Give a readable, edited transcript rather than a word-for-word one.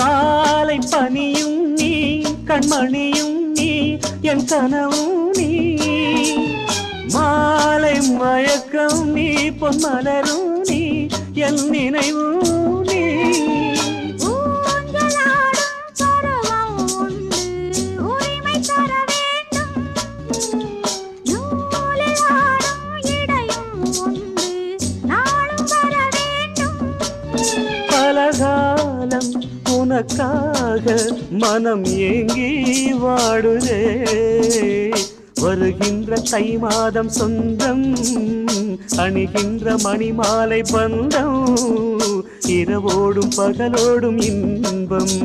காலை பனியும் நீ கண்மணியும் நீ என் கனவும் நீ மாலை மயக்கம் நீ பொன்மலரும் நீ என் நினைவும் நீ பலகாலம் உனக்காக மனம் ஏங்கி வாடுதே வருகின்ற தை மாதம் சொந்தம் அணிகின்ற மணிமாலை பந்தம் இரவோடும் பகலோடும் இன்பம்